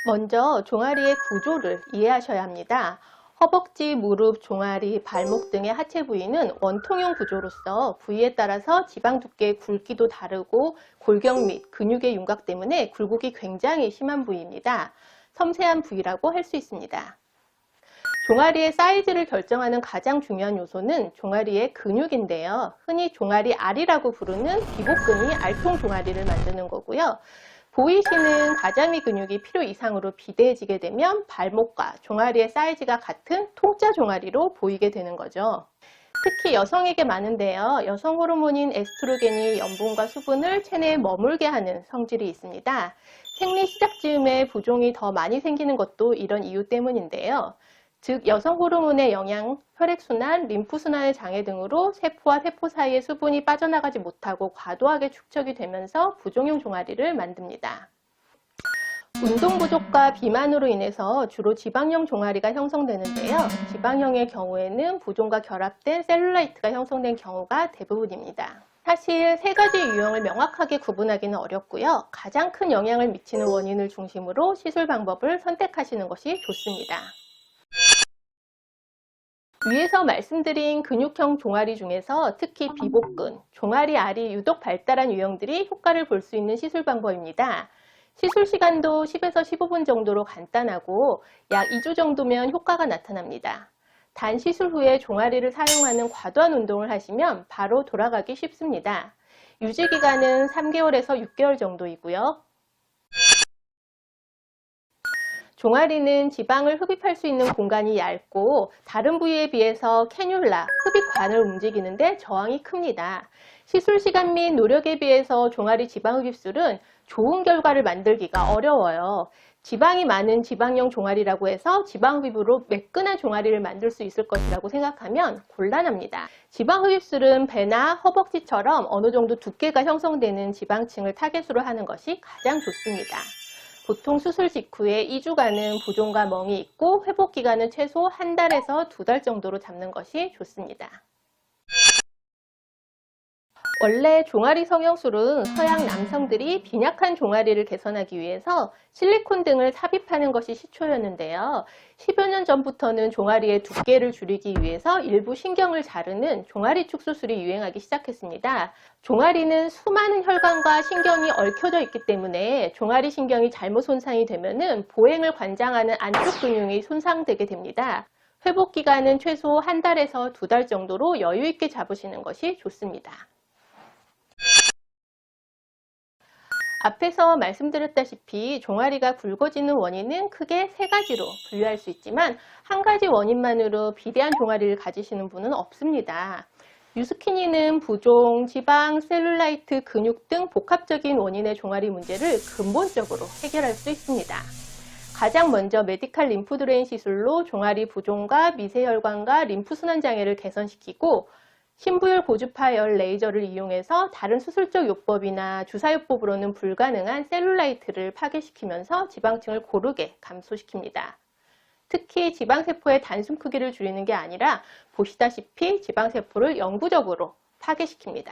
먼저 종아리의 구조를 이해하셔야 합니다. 허벅지, 무릎, 종아리, 발목 등의 하체 부위는 원통형 구조로서 부위에 따라서 지방 두께의 굵기도 다르고 골격 및 근육의 윤곽 때문에 굴곡이 굉장히 심한 부위입니다. 섬세한 부위라고 할 수 있습니다. 종아리의 사이즈를 결정하는 가장 중요한 요소는 종아리의 근육인데요. 흔히 종아리 알이라고 부르는 비복근이 알통 종아리를 만드는 거고요. 보이시는 가자미 근육이 필요 이상으로 비대해지게 되면 발목과 종아리의 사이즈가 같은 통짜 종아리로 보이게 되는 거죠. 특히 여성에게 많은데요. 여성 호르몬인 에스트로겐이 염분과 수분을 체내에 머물게 하는 성질이 있습니다. 생리 시작 즈음에 부종이 더 많이 생기는 것도 이런 이유 때문인데요. 즉 여성 호르몬의 영향, 혈액순환, 림프순환의 장애 등으로 세포와 세포 사이의 수분이 빠져나가지 못하고 과도하게 축적이 되면서 부종형 종아리를 만듭니다. 운동 부족과 비만으로 인해서 주로 지방형 종아리가 형성되는데요. 지방형의 경우에는 부종과 결합된 셀룰라이트가 형성된 경우가 대부분입니다. 사실 세 가지 유형을 명확하게 구분하기는 어렵고요. 가장 큰 영향을 미치는 원인을 중심으로 시술 방법을 선택하시는 것이 좋습니다. 위에서 말씀드린 근육형 종아리 중에서 특히 비복근, 종아리 알이 유독 발달한 유형들이 효과를 볼 수 있는 시술 방법입니다. 시술 시간도 10에서 15분 정도로 간단하고 약 2주 정도면 효과가 나타납니다. 단 시술 후에 종아리를 사용하는 과도한 운동을 하시면 바로 돌아가기 쉽습니다. 유지 기간은 3개월에서 6개월 정도이고요. 종아리는 지방을 흡입할 수 있는 공간이 얇고 다른 부위에 비해서 캐뉼라, 흡입관을 움직이는데 저항이 큽니다. 시술 시간 및 노력에 비해서 종아리 지방 흡입술은 좋은 결과를 만들기가 어려워요. 지방이 많은 지방형 종아리라고 해서 지방 흡입으로 매끈한 종아리를 만들 수 있을 것이라고 생각하면 곤란합니다. 지방 흡입술은 배나 허벅지처럼 어느 정도 두께가 형성되는 지방층을 타겟으로 하는 것이 가장 좋습니다. 보통 수술 직후에 2주간은 부종과 멍이 있고 회복 기간은 최소 1달에서 2달 정도로 잡는 것이 좋습니다. 원래 종아리 성형술은 서양 남성들이 빈약한 종아리를 개선하기 위해서 실리콘 등을 삽입하는 것이 시초였는데요. 10여 년 전부터는 종아리의 두께를 줄이기 위해서 일부 신경을 자르는 종아리 축 수술이 유행하기 시작했습니다. 종아리는 수많은 혈관과 신경이 얽혀져 있기 때문에 종아리 신경이 잘못 손상이 되면 보행을 관장하는 안쪽 근육이 손상되게 됩니다. 회복 기간은 최소 1달에서 2달 정도로 여유 있게 잡으시는 것이 좋습니다. 앞에서 말씀드렸다시피 종아리가 굵어지는 원인은 크게 세 가지로 분류할 수 있지만 한 가지 원인만으로 비대한 종아리를 가지시는 분은 없습니다. 뉴스키니는 부종, 지방, 셀룰라이트, 근육 등 복합적인 원인의 종아리 문제를 근본적으로 해결할 수 있습니다. 가장 먼저 메디칼 림프드레인 시술로 종아리 부종과 미세혈관과 림프순환 장애를 개선시키고 신부열 고주파열 레이저를 이용해서 다른 수술적 요법이나 주사요법으로는 불가능한 셀룰라이트를 파괴시키면서 지방층을 고르게 감소시킵니다. 특히 지방세포의 단숨 크기를 줄이는 게 아니라 보시다시피 지방세포를 영구적으로 파괴시킵니다.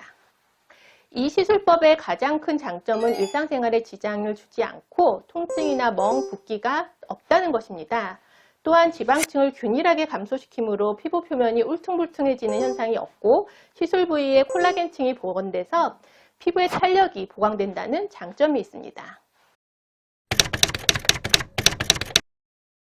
이 시술법의 가장 큰 장점은 일상생활에 지장을 주지 않고 통증이나 멍, 붓기가 없다는 것입니다. 또한 지방층을 균일하게 감소시키므로 피부 표면이 울퉁불퉁해지는 현상이 없고 시술 부위에 콜라겐층이 복원돼서 피부의 탄력이 보강된다는 장점이 있습니다.